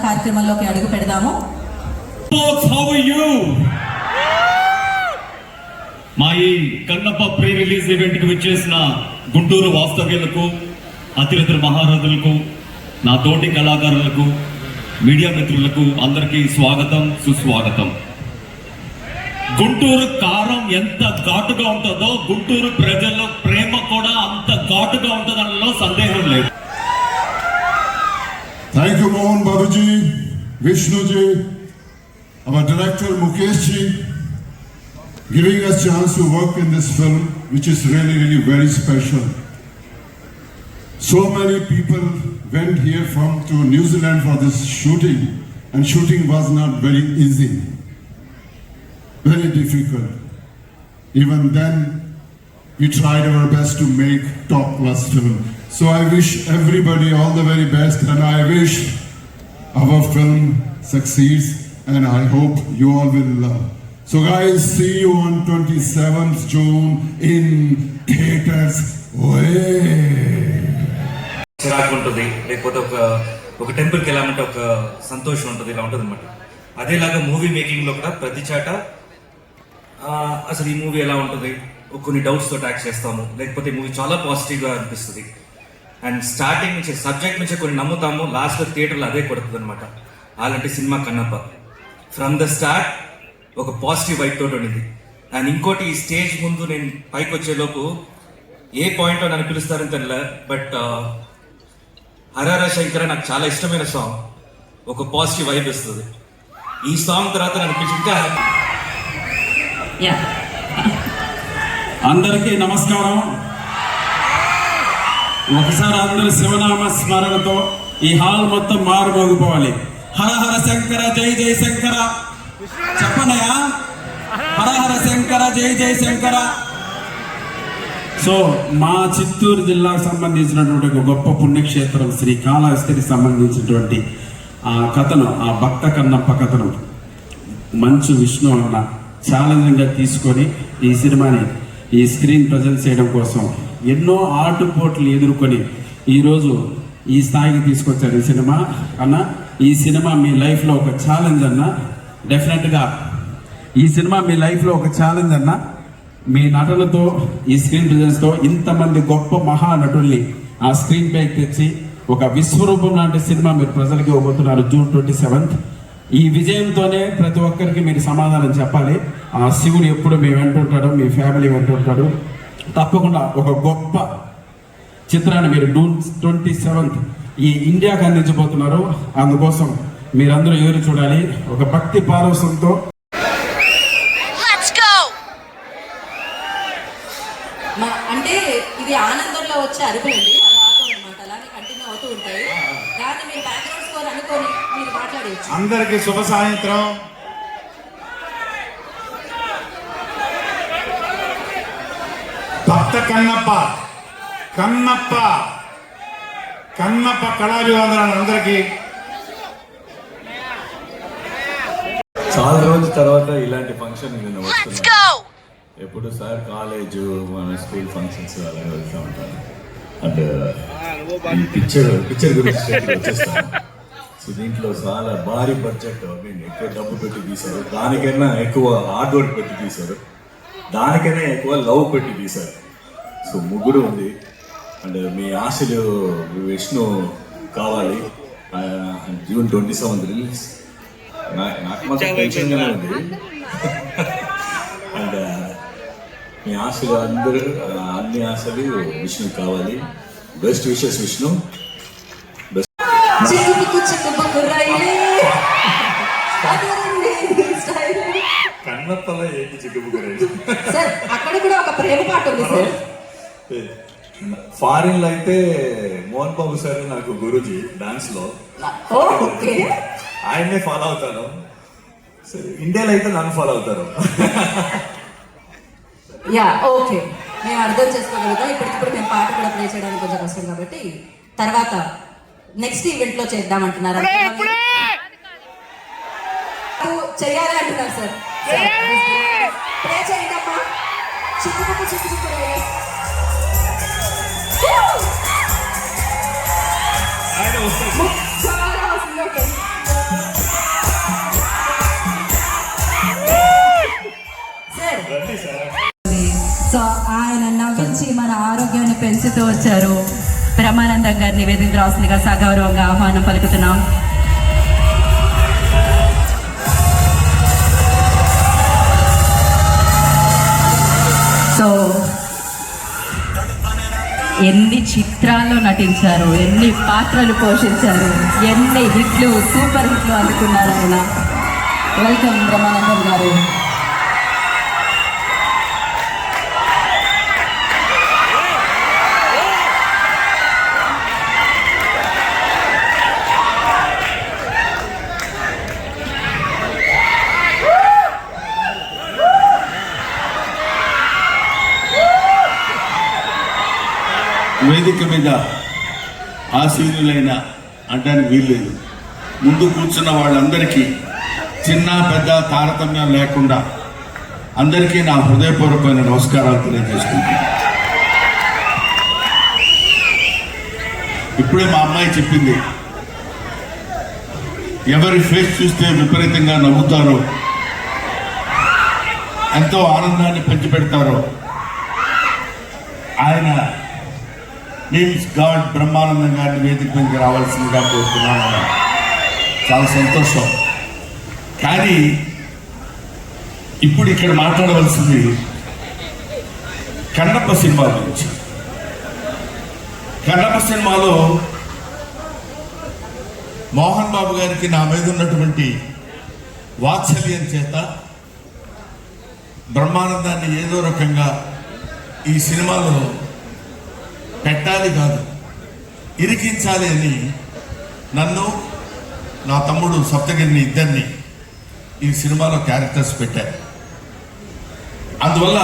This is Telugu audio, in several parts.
కార్యక్రమంలోకి అడుగు పెడదాము. మా ఈ కన్నప్ప ప్రీ రిలీజ్ ఈవెంట్ కి విచ్చేసిన గుంటూరు వాస్తవ్యులకు, అతిరథుల మహారథులకు, నా తోటి కళాకారులకు, మీడియా మిత్రులకు అందరికీ స్వాగతం, సుస్వాగతం. గుంటూరు కారం ఎంత ఘాటుగా ఉంటుందో గుంటూరు ప్రజల ప్రేమ కూడా అంత ఘాటుగా ఉంటుందనలో సందేహం లేదు. Thank you, Mohan Babuji, Vishnuji, our director Mukeshji, giving us chance to work in this film, which is really very special. So many people went here to New Zealand for this shooting, and shooting was not very easy, very difficult. Even then, we tried our best to make top-class film. So I wish everybody all the very best, and I wish our film succeeds, and I hope you all will love. So guys, see you on 27th June in theaters. చిరాకు ఉంటుంది, లేకపోతే ఒక టెంపుల్కి వెళ్ళామంటే ఒక సంతోషం ఉంటుంది, ఇలా ఉంటుంది అనమాట. అదేలాగా మూవీ మేకింగ్లో కూడా ప్రతి చాట అసలు ఈ మూవీ ఎలా ఉంటుంది, కొన్ని డౌట్స్ తోటి యాక్ట్ చేస్తాము, లేకపోతే మూవీ చాలా పాజిటివ్గా అనిపిస్తుంది. అండ్ స్టార్టింగ్ నుంచి సబ్జెక్ట్ నుంచి కొన్ని నమ్ముతాము, లాస్ట్లో థియేటర్లో అదే కొడుతుంది అనమాట. అలాంటి cinema Kannappa from the start ఒక పాజిటివ్ వైబ్ తోటి ఉండింది. అండ్ ఇంకోటి, ఈ స్టేజ్ ముందు నేను పైకి వచ్చేలోపు ఏ పాయింట్లో నన్ను పిలుస్తారని తెలియలే, బట్ హరహర శంకర నాకు చాలా ఇష్టమైన సాంగ్, ఒక పాజిటివ్ వైబ్ ఇస్తుంది. ఈ సాంగ్ తర్వాత నన్ను పిలిచి ఇంకా అందరికీ నమస్కారం. ఒకసారి అందరూ శివనామ స్మరణతో ఈ హాల్ మొత్తం మారుమోగిపోవాలి. హర హర శంకర జై జై శంకర చెప్పనయా, హర హర శంకర జై జై శంకర. సో మా చిత్తూరు జిల్లాకు సంబంధించినటువంటి ఒక గొప్ప పుణ్యక్షేత్రం శ్రీకాళహస్తికి సంబంధించినటువంటి ఆ కథను, ఆ భక్త కన్నప్ప కథను మంచు విష్ణు అన్న ఛాలెంజ్గా తీసుకొని ఈ సినిమాని ఈ స్క్రీన్ ప్రజెంట్ చేయడం కోసం ఎన్నో ఆటుపోట్లు ఎదుర్కొని ఈరోజు ఈ స్థాయికి తీసుకొచ్చారు ఈ సినిమా అన్న. ఈ సినిమా మీ లైఫ్లో ఒక ఛాలెంజ్ అన్న, డెఫినెట్గా ఈ సినిమా మీ లైఫ్లో ఒక ఛాలెంజ్ అన్న. మీ నటనతో, ఈ స్క్రీన్ ప్రెజెన్స్తో ఇంతమంది గొప్ప మహానటుల్ని ఆ స్క్రీన్ పైకి తెచ్చి ఒక విశ్వరూపం లాంటి సినిమా మీరు ప్రజలకి ఇవ్వబోతున్నారు జూన్ 27th. ఈ విజయంతోనే ప్రతి ఒక్కరికి మీరు సమాధానం చెప్పాలి. ఆ శివుడు ఎప్పుడు మీ వెంటుంటాడు, మీ ఫ్యామిలీ వెంటుంటాడు. తప్పకుండా ఒక గొప్ప చిత్రాన్ని మీరు జూన్ 27th ఈ ఇండియాకి అందించబోతున్నారు. అందుకోసం మీరందరూ ఎదురు చూడాలి ఒక భక్తి పారవశంతో. అంటే ఇది ఆనందంలో వచ్చే అరుపులండి, అనమాట. అలానే కంటిన్యూ అవుతూ ఉంటాయి. దాన్ని మీరు బ్యాక్గ్రౌండ్ స్కోర్ అనుకొని మీరు మాట్లాడేయచ్చు. అందరికీ శుభ సాయంత్రం. భక్త కన్నప్ప కన్నప్ప కన్నప్ప కళాభివందనాలు అందరికీ. చాలా రోజుల తర్వాత ఇలాంటి ఫంక్షన్ నేను వస్తున్నాను. ఎప్పుడు సార్ కాలేజ్, మన స్కూల్ ఫంక్షన్స్ అలాగే వెళ్తూ ఉంటాను. అండ్ ఈ పిక్చర్ గురించి వచ్చేస్తాను. సో దీంట్లో చాలా భారీ బడ్జెట్, ఎక్కువ డబ్బు పెట్టి తీశారు, దానికైనా ఎక్కువ హార్డ్ వర్క్ పెట్టి తీశారు, దానికైనా ఎక్కువ లవ్ పెట్టి తీశారు. సో ముగ్గురు ఉంది. అండ్ మీ ఆశలు విష్ణు కావాలి. June 27 release. నాకు మాత్రం టెన్షన్గానే ఉంది. అండ్ మీ ఆశలు అందరూ, అన్ని ఆశలు విష్ణు కావాలి. Best wishes Vishnu. కన్నప్పలో ఏంటి చిక్కుబుక్కురాయి? అక్కడ కూడా ఒక ప్రేమ పాట ఉంది సార్. ఫారిన్ లో అయితే మోహన్ బాబు సార్ నాకు గురూజీ డాన్స్ లో, ఆయన్నే ఫాలో అవుతాను. ఇండియాలో అయితే నన్ను ఫాలో అవుతారు. యా ఓకే, మేము అర్థం చేసుకోగలుగుతాం. ఇప్పటికిప్పుడు మేము పాట కూడా ప్లే చేయడానికి కొంచెం కష్టం కాబట్టి తర్వాత నెక్స్ట్ ఈవెంట్ లో చేద్దామంటున్నారు. చెయ్యాలి అంటున్నారు సార్. ప్లే చేయండి అమ్మా. చుట్టుపక్కల పెంచుతూ వచ్చారు. బ్రహ్మానందం గారిని వేదిక రాసిందిగా సగౌరవంగా ఆహ్వానం పలుకుతున్నాం. సో ఎన్ని చిత్రాల్లో నటించారు, ఎన్ని పాత్రలు పోషించారు, ఎన్ని హిట్లు, సూపర్ హిట్లు అందుకున్నారు ఆయన. వెల్కమ్ బ్రహ్మానందం గారు. వేదిక మీద ఆసీనులైన అంటానికి వీల్లేదు. ముందు కూర్చున్న వాళ్ళందరికీ చిన్న పెద్ద తారతమ్యం లేకుండా అందరికీ నా హృదయపూర్వకమైన నమస్కారాలు తెలియజేసుకుంటున్నాను. ఇప్పుడే మా అమ్మాయి చెప్పింది, ఎవరి ఫేస్ చూస్తే విపరీతంగా నవ్వుతారో, ఎంతో ఆనందాన్ని పంచిపెడతారో ఆయన నేమ్స్ గాడ్ బ్రహ్మానందం గారిని వేదిక మీదకి రావాల్సిందిగా కోరుతున్నాను. చాలా సంతోషం. కానీ ఇప్పుడు ఇక్కడ మాట్లాడవలసింది కన్నప్ప సినిమా గురించి. కన్నప్ప సినిమాలో మోహన్ బాబు గారికి నా మీద ఉన్నటువంటి వాత్సల్యం చేత బ్రహ్మానందాన్ని ఏదో రకంగా ఈ సినిమాలో పెట్టాలి కాదు, ఇరికించాలి అని నన్ను, నా తమ్ముడు సప్తగిరిని ఇద్దరిని ఈ సినిమాలో క్యారెక్టర్స్ పెట్టారు. అందువల్ల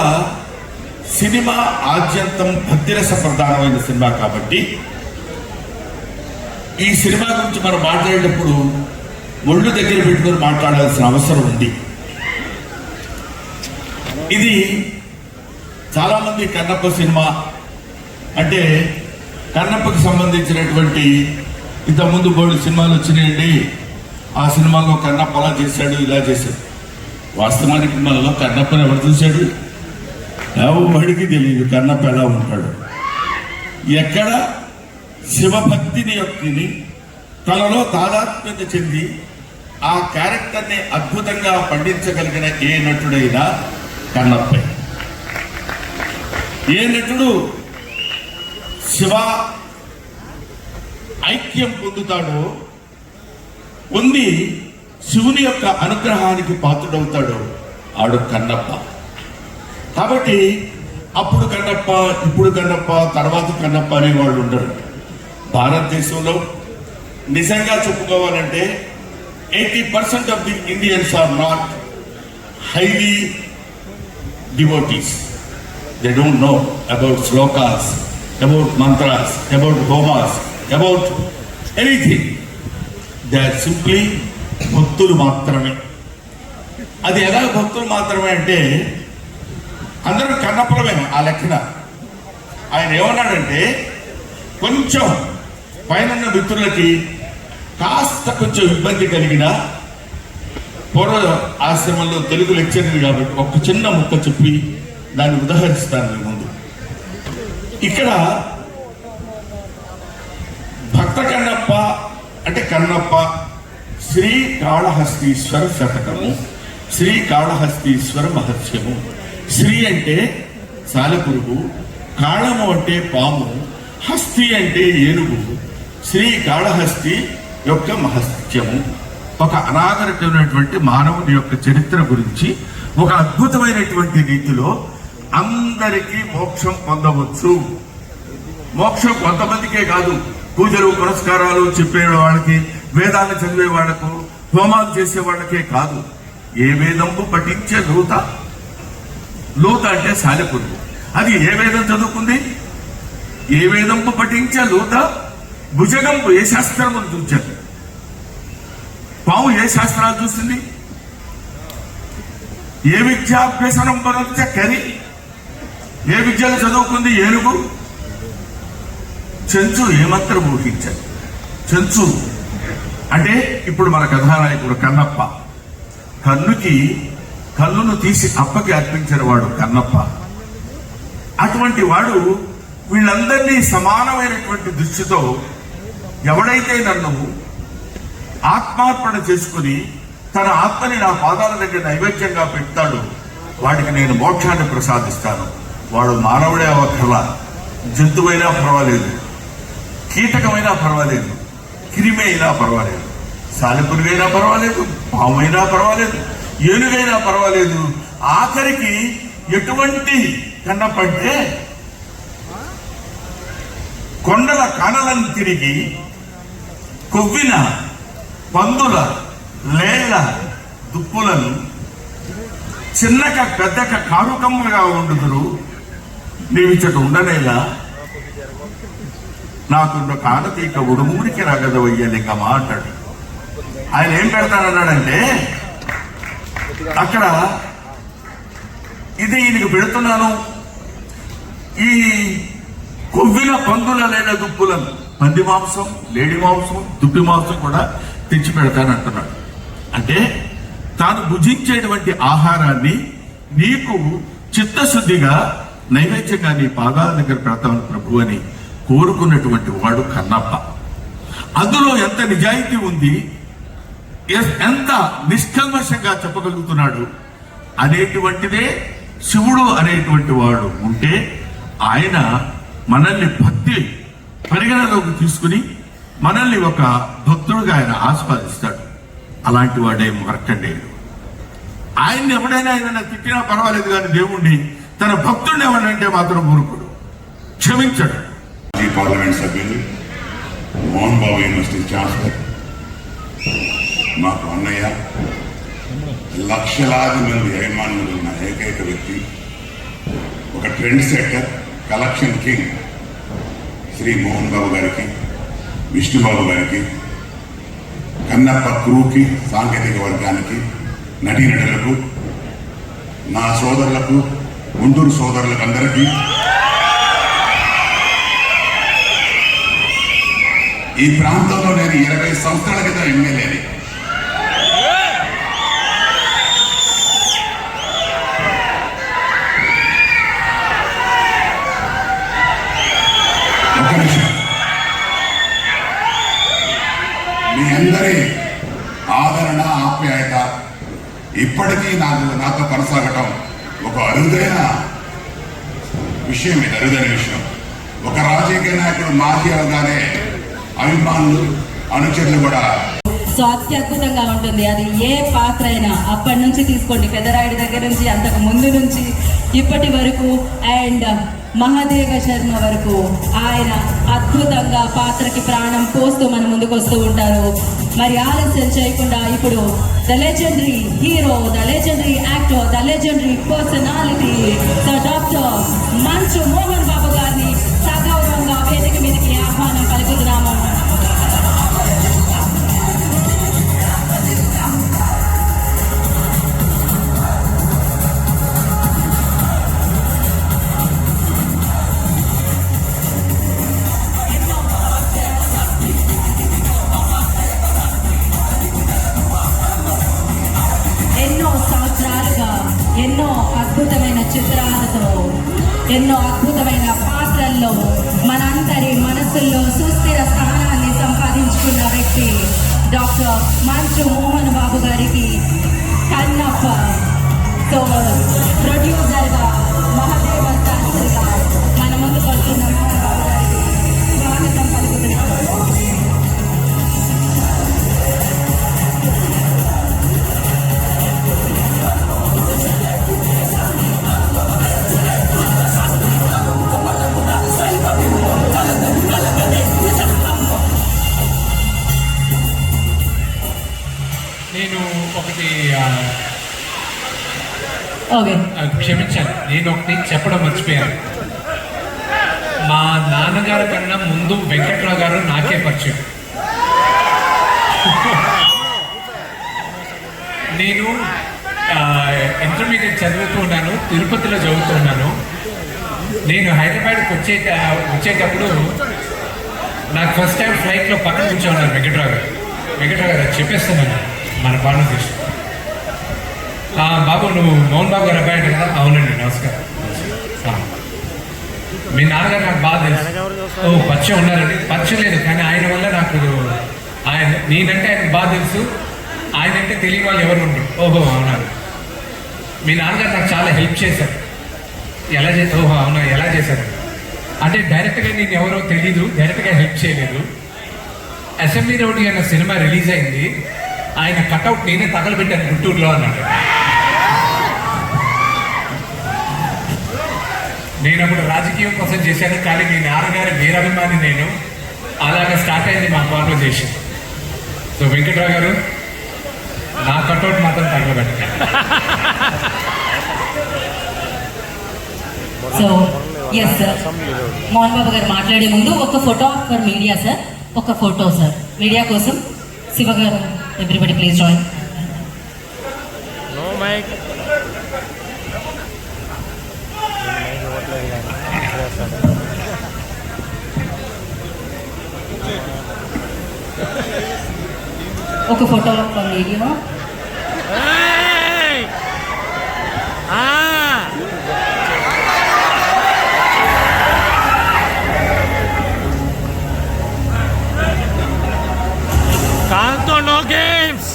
సినిమా ఆద్యంతం భక్తిరస ప్రధానమైన సినిమా కాబట్టి ఈ సినిమా గురించి మనం మాట్లాడేటప్పుడు ఒళ్ళు దగ్గర పెట్టుకొని మాట్లాడాల్సిన అవసరం ఉంది. ఇది చాలామంది కన్నప్ప సినిమా అంటే కన్నప్పకి సంబంధించినటువంటి ఇంతకుముందు బోర్డు సినిమాలు వచ్చినాయండి, ఆ సినిమాలో కన్నప్ప అలా చేశాడు, ఇలా చేశాడు. వాస్తవానికి మనలో కన్నప్పని ఎవరు చూశాడు? ఎవరికి తెలియదు కన్నప్ప ఎలా ఉంటాడు. ఎక్కడ శివభక్తిని యొక్కని తనలో తాదాత్మ్యత చెంది ఆ క్యారెక్టర్ని అద్భుతంగా పండించగలిగిన ఏ నటుడైనా కన్నప్పే. ఏ నటుడు శివ ఐక్యం పొందుతాడో, పొంది శివుని యొక్క అనుగ్రహానికి పాత్రుడవుతాడో ఆడు కన్నప్ప. కాబట్టి అప్పుడు కన్నప్ప, ఇప్పుడు కన్నప్ప, తర్వాత కన్నప్ప అనే వాళ్ళు ఉండరు. భారతదేశంలో నిజంగా చెప్పుకోవాలంటే 80% of the Indians are not highly devotees. They don't know about shlokas, about mantras, about homas, about anything. They are simply భక్తులు మాత్రమే. అది ఎలా భక్తులు మాత్రమే అంటే అందరూ కన్నప్పలమే ఆ లెక్కన. ఆయన ఏమన్నాడంటే, కొంచెం పైన మిత్రులకి కాస్త కొంచెం ఇబ్బంది కలిగిన పూర్వ ఆశ్రమంలో తెలుగు లెక్చరర్ కాబట్టి ఒక చిన్న ముక్క చెప్పి దాన్ని ఉదాహరిస్తాను ముందు. ఇక్కడ భక్త కన్నప్ప అంటే కన్నప్ప శ్రీకాళహస్తీశ్వర శతకము, శ్రీకాళహస్తీశ్వర మహత్యము. శ్రీ అంటే సాలెపురుగు, కాళము అంటే పాము, హస్తి అంటే ఏనుగు. శ్రీకాళహస్తి యొక్క మహత్యము ఒక అనాగరికమైనటువంటి మానవుని యొక్క చరిత్ర గురించి ఒక అద్భుతమైనటువంటి రీతిలో అందరికీ మోక్షం పొందవచ్చు. మోక్షం కొంతమందికే కాదు, పూజలు పురస్కారాలు చెప్పే వాళ్ళకి, వేదాలు చదివే వాళ్లకు, హోమాలు చేసే వాళ్ళకే కాదు. ఏ వేదంపు పఠించే లూత, లూత అంటే సాలెపురుగు. అది ఏ వేదం చదువుకుంది? ఏ వేదంపు పఠించే లూత భుజగంపు ఏ శాస్త్రమును చూచారు? పాము ఏ శాస్త్రాలు చూస్తుంది? ఏ విద్యాభ్యసనం పరచ కరి, ఏ విద్యలు చదువుకుంది? ఏనుగు. చెంచు ఏ మంత్రం ఊహించాడు? చెంచు అంటే ఇప్పుడు మన కథానాయకుడు కన్నప్ప. కన్నును తీసి అప్పకి అర్పించిన వాడు కన్నప్ప. అటువంటి వాడు వీళ్ళందరినీ సమానమైనటువంటి దృష్టితో ఎవడైతే నన్ను ఆత్మార్పణ చేసుకుని తన ఆత్మని నా పాదాల దగ్గర నైవేద్యంగా పెడతాడో వాడికి నేను మోక్షాన్ని ప్రసాదిస్తాను. వాడు మానవుడే అవ్వక్కర్లా, జంతువైనా పర్వాలేదు, కీటకమైనా పర్వాలేదు, క్రిమి అయినా పర్వాలేదు, సాలెపురుగైనా పర్వాలేదు, పామైనా పర్వాలేదు, ఏనుగైనా పర్వాలేదు. ఆఖరికి ఎటువంటి కన్నపంటే కొండల కానలను తిరిగి కొవ్విన పందుల లేళ్ల దుప్పులను చిన్నక పెద్దక కారుకమ్మగా ఉండుదురు, నీవిచ్చట ఉండనేలా నాకున్న కానతీక ఉడుమూరికి రాగదవయ్య లింగమా అంటాడు. ఆయన ఏం పెడతానన్నాడంటే అక్కడ ఇది ఈయనకు పెడుతున్నాను, ఈ కొవ్విన పందుల లేదా దుప్పులను, పంది మాంసం, లేడి మాంసం, దుప్పి మాంసం కూడా తెచ్చి పెడతానంటున్నాడు. అంటే తాను భుజించేటువంటి ఆహారాన్ని నీకు చిత్తశుద్ధిగా నైవేద్యంగా నీ పాదాల దగ్గర పెడతాను ప్రభు అని కోరుకున్నటువంటి వాడు కన్నప్ప. అందులో ఎంత నిజాయితీ ఉంది, ఎంత నిష్కల్మషంగా చెప్పగలుగుతున్నాడు అనేటువంటిదే శివుడు అనేటువంటి వాడు ఉంటే ఆయన మనల్ని భక్తి పరిగణలోకి తీసుకుని మనల్ని ఒక భక్తుడుగా ఆయన ఆస్వాదిస్తాడు. అలాంటి వాడే మార్కండేయుడు. ఆయన్ని ఎవడైనా ఏదైనా తిట్టినా పర్వాలేదు, కానీ దేవుణ్ణి తన భక్తుడిని ఎవడంటే మాత్రం ఊరుకుడు, క్షమించడు. ఈ పార్లమెంట్ సభ్యులు, మోహన్ బాబు యూనివర్సిటీ ఛాన్సలర్, మాకు అన్నయ్య, లక్షలాది మంది అభిమానులు ఉన్న ఏకైక వ్యక్తి, ఒక trend setter, collection king Shri Mohan Babu గారికి, విష్ణుబాబు గారికి, కన్నప్ప క్రూకి, సాంకేతిక వర్గానికి, నటీనటులకు, నా సోదరులకు, గుంటూరు సోదరులకు అందరికీ, ఈ ప్రాంతంలో నేను 20 సంవత్సరాల క్రితం ఎమ్మెల్యేని. ఒక నిమిషం, మీ అందరి ఆదరణ, ఆప్యాయత ఇప్పటికీ నాతో కొనసాగటం ఒక అరుదైన విషయం. ఇది అరుదైన విషయం. ఒక రాజకీయ నాయకుడు మాజీ అవగానే అభిమానులు, అనుచరులు కూడా. సో అత్యద్భుతంగా ఉంటుంది. అది ఏ పాత్ర అయినా అప్పటి నుంచి తీసుకోండి, పెద్దరాయుడి దగ్గర నుంచి, అంతకు ముందు నుంచి ఇప్పటి వరకు, అండ్ మహాదేవ శర్మ వరకు ఆయన అద్భుతంగా పాత్రకి ప్రాణం పోస్తూ మన ముందుకు వస్తూ ఉంటారు. మరి ఆలస్యం చేయకుండా ఇప్పుడు the legendary hero, the legendary actor, the legendary personality the doctor మంచు మోహన్ బాబు గారిని సగౌరవంగా వేదిక మీదకి ఆహ్వానం పలుకుతున్నాము. ఎన్నో అద్భుతమైన చిత్రాలతో, ఎన్నో అద్భుతమైన పాత్రల్లో మనందరి మనసుల్లో సుస్థిర స్థానాన్ని సంపాదించుకున్న వ్యక్తి డాక్టర్ మంచు మోహన్ బాబు గారికి కన్నప్ప సో ప్రొడ్యూసర్గా, మహాదేవ శాస్త్రిగా మన ముందుకు వస్తున్న మోహన్ బాబు గారికి స్వాగతం పలుకుతున్నాము. నేను ఒకటి ఓకే, క్షమించాను, నేను ఒకటి చెప్పడం మర్చిపోయాను. మా నాన్నగారి కన్నా ముందు వెంకట్రావు గారు నాకే పరిచయం. నేను ఇంటర్మీడియట్ చదువుతూ ఉన్నాను, తిరుపతిలో చదువుతున్నాను. నేను హైదరాబాద్కి వచ్చేటప్పుడు నాకు ఫస్ట్ టైం ఫ్లైట్లో పక్కన కూర్చోన్నారు వెంకట్రావు గారు. వెంకట్రావు గారు చెప్పేస్తున్నాను మన భారతదేశం. బాబు నువ్వు మోహన్ బాబు గారు అబ్బాయి అంటే కదా? అవునండి, నమస్కారం. మీ నాన్నగారు నాకు బాగా తెలుసు. ఓ పరిచయం ఉన్నారండి, పరిచయం లేదు కానీ ఆయన వల్ల నాకు ఆయన నేనంటే ఆయనకు బాగా తెలుసు, ఆయన అంటే తెలియని వాళ్ళు ఎవరు ఉండరు. ఓహో అవునా, మీ నాన్నగారు నాకు చాలా హెల్ప్ చేశారు. ఎలా చేశారు? ఓహో అవునా, ఎలా చేశారు అంటే డైరెక్ట్గా నేను ఎవరో తెలీదు, డైరెక్ట్గా హెల్ప్ చేయలేదు. అసెంబ్లీ రౌడీ అన్న సినిమా రిలీజ్ అయింది, ఆయన కట్అవుట్ నేనే తగలబెట్టాను గుంటూరులో అన్నాడు. నేను అప్పుడు రాజకీయం కోసం చేశాను, కానీ మీ నాన్నగారి వీరాభిమాని నేను. అలాగా స్టార్ట్ అయింది మా కాన్వర్జేషన్. సో వెంకట్రావు గారు, నా కట్అవుట్ మాత్రం తగలబెట్టండి. So yes sir, Mohan Babu గారు మాట్లాడే ముందు ఒక ఫోటో ఫర్ మీడియా సార్, ఒక ఫోటో సార్ మీడియా కోసం. శివ గారు, ఎవ్రీబడి ప్లీజ్ జాయిన్. ఒక photo for media. Canto no games.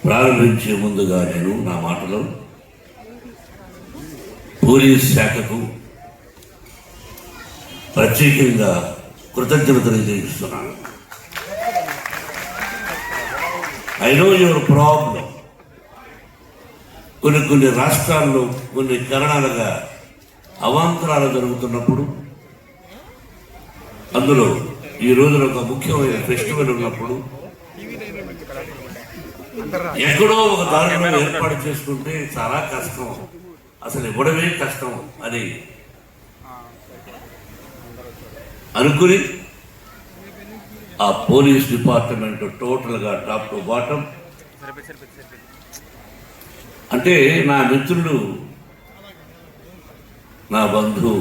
ప్రారంభించే ముందుగా నేను నా మాటలో పోలీస్ శాఖకు ప్రత్యేకంగా కృతజ్ఞతలు తెలియజేస్తున్నాను. I know your problem. కొన్ని రాష్ట్రాల్లో కొన్ని కారణాలుగా అవాంతరాలు జరుగుతున్నప్పుడు, అందులో ఈ రోజున ఒక ముఖ్యమైన ఫెస్టివల్ ఉన్నప్పుడు ఎక్కడో ఒక దారిలో ఏర్పాటు చేసుకుంటే చాలా కష్టం, అసలు ఇవ్వడమే కష్టం అని అనుకుని ఆ పోలీస్ డిపార్ట్మెంట్ టోటల్గా టాప్ టు బాటం, అంటే నా మిత్రుడు, నా బంధువు,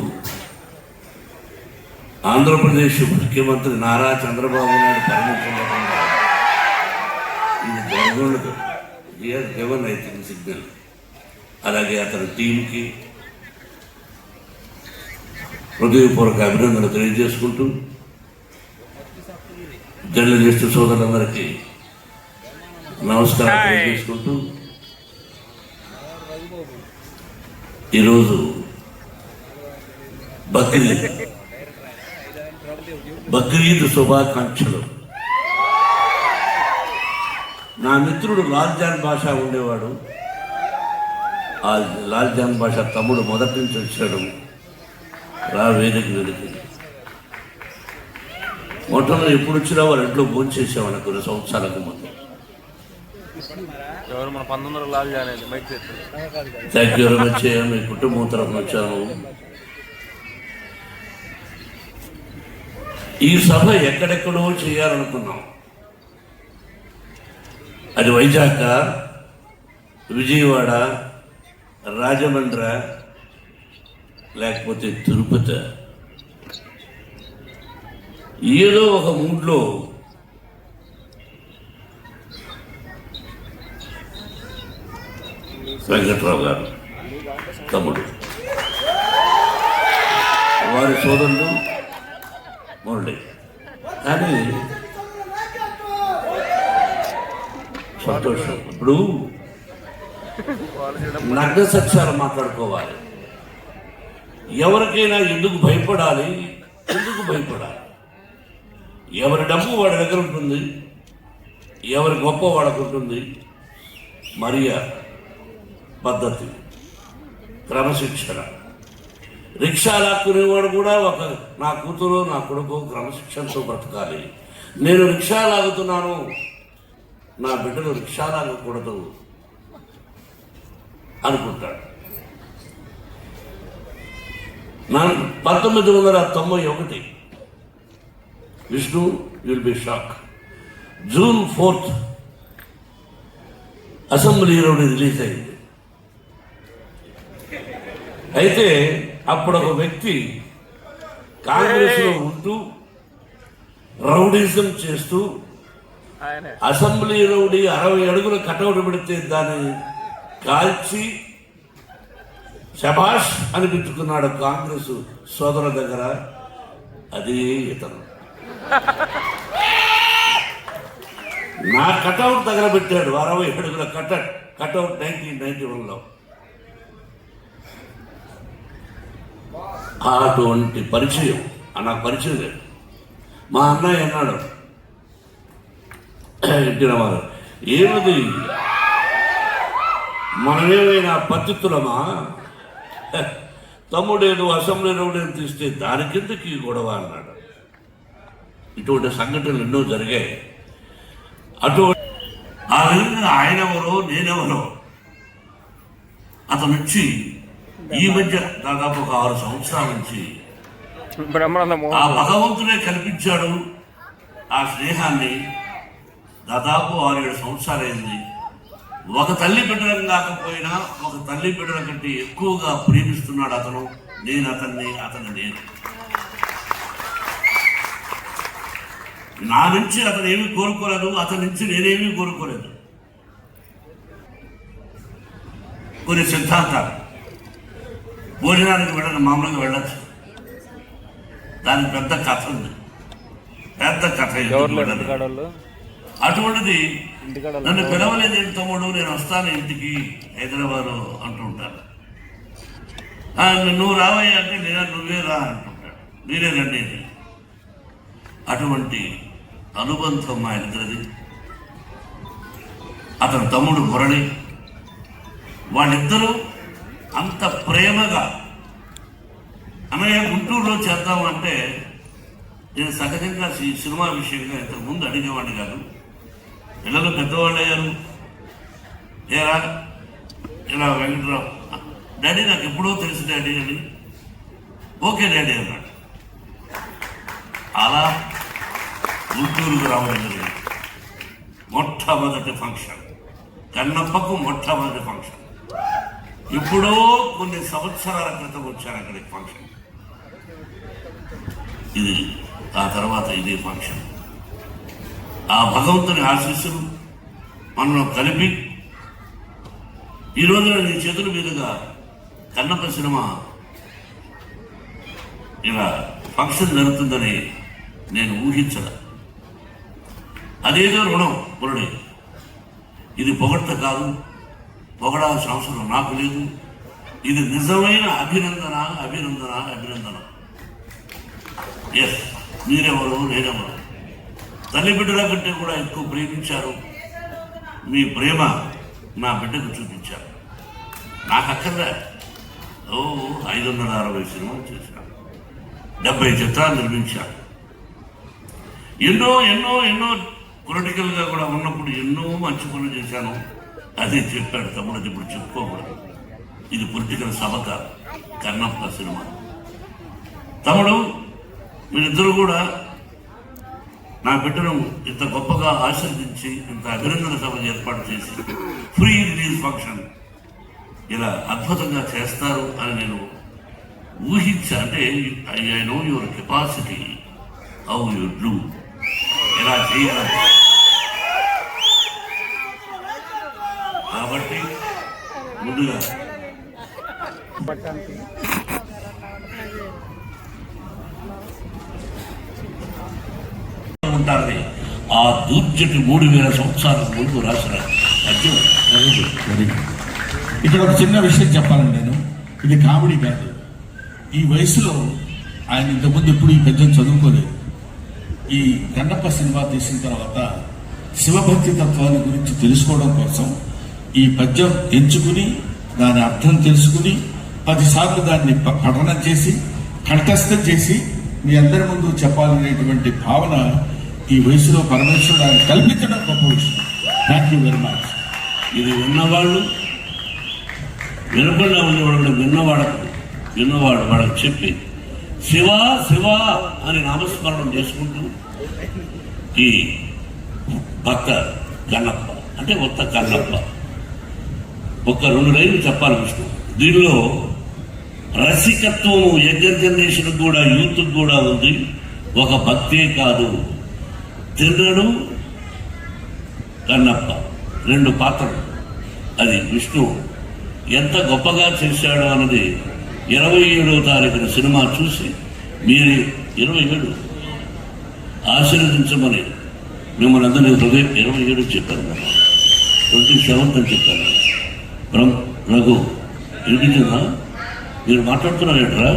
ఆంధ్రప్రదేశ్ ముఖ్యమంత్రి నారా చంద్రబాబు నాయుడు పర్మిషన్ ఇది జరగకూడదు, గివెన్ ఐ థింక్ సిగ్నల్. అలాగే అతని టీంకి హృదయపూర్వక అభినందనలు తెలియజేసుకుంటూ, జర్నలిస్టు సోదరులందరికీ నమస్కారం తెలియజేసుకుంటూ, ఈరోజు బక్రీద్ శుభాకాంక్షలు. నా మిత్రుడు లాల్జాన్ బాషా ఉండేవాడు. ఆ లాల్జాన్ బాషా తమ్ముడు మొదటి నుంచి వచ్చాడు రా వేదిక వెలికి. మొట్టమొదటి ఎప్పుడు వచ్చినా వాళ్ళ ఇంట్లో భోంచేసేవాళ్ళ కొన్ని సంవత్సరాలకు ముందు. Thank you very much. మీ కుటుంబం తరఫున వచ్చాను. ఈ సభ ఎక్కడెక్కడో చేయాలనుకున్నాం. అది వైజాగ్, విజయవాడ, రాజమండ్రి, లేకపోతే తిరుపతి. ఏదో ఒక మూడ్లో వెంకట్రావు గారు తమ్ముడు, వారి సోదరులు మురళి. కానీ సంతోషం. ఇప్పుడు నగ్న సత్యాలు మాట్లాడుకోవాలి. ఎవరికైనా ఎందుకు భయపడాలి? ఎవరి డబ్బు వాడి దగ్గర ఉంటుంది, ఎవరి గొప్ప వాడికి ఉంటుంది. మర్యాద, పద్ధతి, క్రమశిక్షణ. రిక్షా లాక్కునేవాడు కూడా నా కూతురు, నా కొడుకు క్రమశిక్షణతో బ్రతకాలి. నేను రిక్షా లాగుతున్నాను, నా బిడ్డలు రిక్షా లాగకూడదు అనుకుంటాడు. 1991 Vishnu, will be shock, June 4th assembly rowdy release అయింది. అయితే అప్పుడు ఒక వ్యక్తి కాంగ్రెస్లో ఉంటూ రౌడీజం చేస్తూ అసెంబ్లీ రౌడీ 60 అడుగుల కటౌట్ పెడితే దాన్ని కాల్చి శబాష్ అనిపించుకున్నాడు కాంగ్రెస్ సోదరుల దగ్గర. అదే ఇతను నా కటౌట్ తగలబెట్టాడు 60 అడుగుల కటౌట్ 1991లో. అటువంటి పరిచయం నాకు పరిచయం లేదు. మా అన్నయ్య అన్నాడు ఇంటినవారు, ఏమిది మనమేమైనా పద్ధతులమా, తమ్ముడేను అసెంబ్లీ రౌడీని తీస్తే దాని కిందకి గొడవ అన్నాడు. ఇటువంటి సంఘటనలు ఎన్నో జరిగాయి. అటువంటి ఆ విధంగా ఆయనెవరో నేనెవరో అతను నుంచి ఈ మధ్య దాదాపు ఒక 6 సంవత్సరాల నుంచి ఆ భగవంతుడే కల్పించాడు ఆ స్నేహాన్ని. దాదాపు 6-7 సంవత్సరాలైంది. ఒక తల్లి బిడ్డలం కాకపోయినా ఒక తల్లి బిడ్డల కంటే ఎక్కువగా ప్రేమిస్తున్నాడు అతను. నేను అతన్ని, అతను నేను. నా నుంచి అతను ఏమీ కోరుకోలేదు, అతని నుంచి నేనేమీ కోరుకోలేదు. కొన్ని సిద్ధాంతాలు భోజనానికి వెళ్ళను, మామూలుగా వెళ్ళచ్చు. దానికి పెద్ద కథ ఉంది, పెద్ద కథ. అటువంటిది నన్ను పిలవలేదు తమ్ముడు, నేను వస్తాను ఇంటికి హైదరాబాద్ అంటూ ఉంటాను. నువ్వు రావయ్యా అంటే లేదా నువ్వే రా అంటుంటాడు, నేనే రండి. అటువంటి అనుబంధం మా ఇద్దరిది. అతని తమ్ముడు మురళి, వాళ్ళిద్దరూ అంత ప్రేమగా అన్నయ్య గుంటూరులో చేద్దామంటే నేను సహజంగా ఈ సినిమా విషయంగా ఇంతకుముందు అడిగేవాడిని కాదు. పిల్లలు పెద్దవాళ్ళు అయ్యారు. ఏరా ఇలా వెంకటరావు, డాడీ నాకు ఎప్పుడో తెలుసు డాడీ అని. ఓకే డాడీ అన్నాడు. అలా గుంటూరుకు రావడం జరిగింది. మొట్టమొదటి ఫంక్షన్ కన్నప్పకు మొట్టమొదటి ఫంక్షన్. ఎప్పుడో కొన్ని సంవత్సరాల క్రితం వచ్చాను అక్కడికి ఫంక్షన్. ఇది ఆ తర్వాత ఇదే ఫంక్షన్. ఆ భగవంతుని ఆశీస్సులు మనం కలిపి ఈ రోజున నీ చేతుల మీదుగా కన్నప్ప సినిమా ఇలా ఫంక్షన్ జరుగుతుందని నేను ఊహించల. అదేదో రుణం మురళి. ఇది పొగడ్త కాదు, పొగడాల్సిన అవసరం నాకు లేదు. ఇది నిజమైన అభినందన, అభినందన, అభినందన. ఎస్, మీరెవరు నేనెవరు. తల్లి బిడ్డల కంటే కూడా ఎక్కువ ప్రేమించారు. మీ ప్రేమ నా బిడ్డకు చూపించారు. నాకు అక్కర్లే. 560 సినిమాలు చేశాను, 70 చిత్రాలు నిర్మించాను. ఎన్నో ఎన్నో ఎన్నో పొలిటికల్గా కూడా ఉన్నప్పుడు ఎన్నో మంచి పనులు చేశాను. అదే చెప్పాడు తమ్ముడు, ఇప్పుడు చెప్పుకోకూడదు. ఇది పొలిటికల్ సభ కాదు, కన్నప్ప సినిమా. తమ్ముడు, మీరిద్దరూ కూడా నా బిడ్డను ఇంత గొప్పగా ఆశీర్వదించి ఇంత అభినందన సభ ఏర్పాటు చేసి ఫ్రీ రిలీజ్ ఫంక్షన్ ఇలా అద్భుతంగా చేస్తారు అని నేను ఊహించా. అంటే I know your capacity, how you do, ఎలా చేయాలి. కాబట్టి ముందుగా ఉంటారని ఆ దూర్జటి 3000 సంవత్సరాల ముందు రాసిన పద్యం. ఇక్కడ ఒక చిన్న విషయం చెప్పాలండి. నేను ఇది కామెడీ కాదు. ఈ వయసులో ఆయన ఇంతకుముందు ఎప్పుడు ఈ పద్యం చదువుకోలేదు. ఈ కన్నప్ప సినిమా తీసిన తర్వాత శివభక్తి తత్వాన్ని గురించి తెలుసుకోవడం కోసం ఈ పద్యం ఎంచుకుని దాని అర్థం తెలుసుకుని 10 సార్లు దాన్ని పఠనం చేసి కంఠస్థం చేసి మీ అందరి ముందు చెప్పాలనేటువంటి భావన ఈ వయసులో పరమేశ్వరుడు ఆయన కల్పించడం గొప్ప విషయం. Thank you very much. ఇది విన్నవాళ్ళు, వినకుండా ఉండేవాళ్ళు విన్నవాడు వాళ్ళకి చెప్పి శివ శివ అని నామస్మరణం చేసుకుంటూ ఈ భక్త కన్నప్ప అంటే ఉత్త కన్నప్ప ఒక 2 లైన్లు చెప్పాలి విష్ణు. దీనిలో రసికత్వం యంగర్ జనరేషన్ కూడా, యూత్ కూడా ఉంది. ఒక భక్తే కాదు, తిన్నడు కన్నప్ప 2 పాత్రలు. అది విష్ణు ఎంత గొప్పగా చేశాడో అన్నది 27వ తారీఖున సినిమా చూసి మీరు 27 ఆశీర్వదించమని మిమ్మల్ని అందరినీ హృదయం 27 చెప్పాను, 27 అని చెప్పాను. రఘు వినిపించిందా? మీరు మాట్లాడుతున్నారేంట్రా?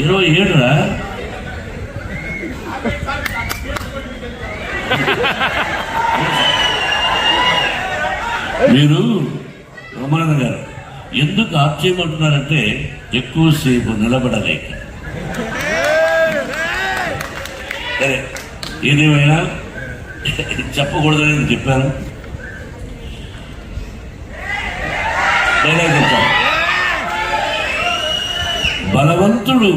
ఇరవై 27రా? మీరు రమణ గారు ఎందుకు ఆప్ చేయమంటున్నారంటే ఎక్కువసేపు నిలబడలేక. సరే, ఏదేమైనా చెప్పకూడదని చెప్పాను. డైలాగ్ చెప్తాను. బలవంతుడు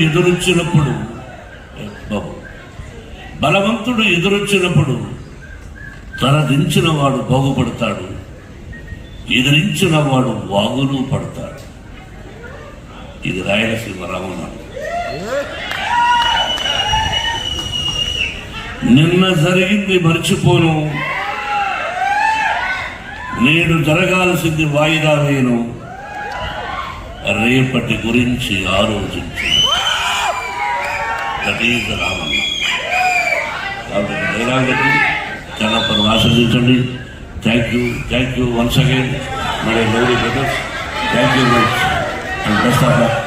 ఎదురొచ్చినప్పుడు తలదించిన వాడు బాగుపడతాడు, ఎదిరించిన వాడు వాగులు పడతాడు. ఇది రాయలసీమ రమణ. నిన్న జరిగింది మర్చిపోను, నేడు జరగాల్సింది వాయిదా వేయను, రేపటి గురించి ఆలోచించు. రామన్న కాబట్టి డైలాగులకు కన్నప్పను ఆశ్రదించండి. Thank you once again my lovely brothers. Thank you much and best of luck.